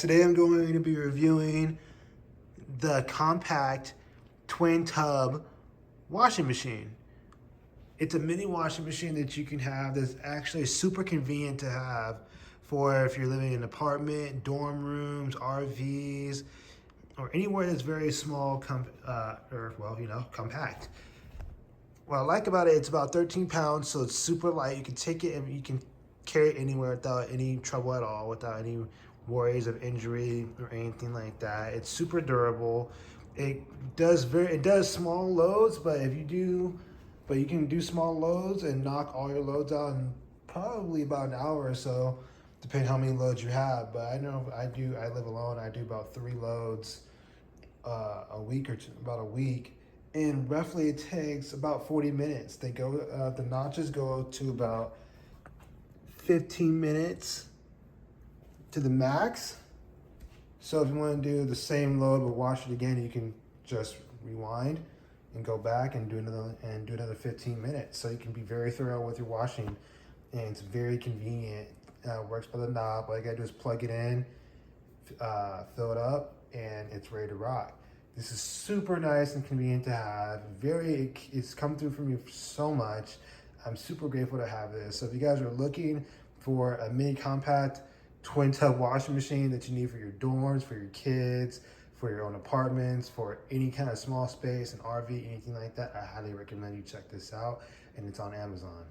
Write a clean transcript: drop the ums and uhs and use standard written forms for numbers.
Today I'm going to be reviewing the compact twin tub washing machine. It's a mini washing machine that you can have that's actually super convenient to have for if you're living in an apartment, dorm rooms, RVs, or anywhere that's very small, compact. What I like about it, it's about 13 pounds, so it's super light. You can take it and you can carry it anywhere without any trouble at all, without any worries of injury or anything like that. It's super durable. It does small loads, but you can do small loads and knock all your loads out in probably about an hour or so, depending how many loads you have. But I know I live alone. I do about 3 loads a week or two, about a week. And roughly it takes about 40 minutes. The notches go to about 15 minutes to the max. So if you want to do the same load but wash it again, you can just rewind and go back and do another 15 minutes. So you can be very thorough with your washing, and it's very convenient. Works by the knob. All you gotta do is plug it in, fill it up, and it's ready to rock. This is super nice and convenient to have. It's come through for me so much. I'm super grateful to have this. So if you guys are looking for a mini compact twin tub washing machine that you need for your dorms, for your kids, for your own apartments, for any kind of small space, an RV, anything like that, I highly recommend you check this out. And it's on Amazon.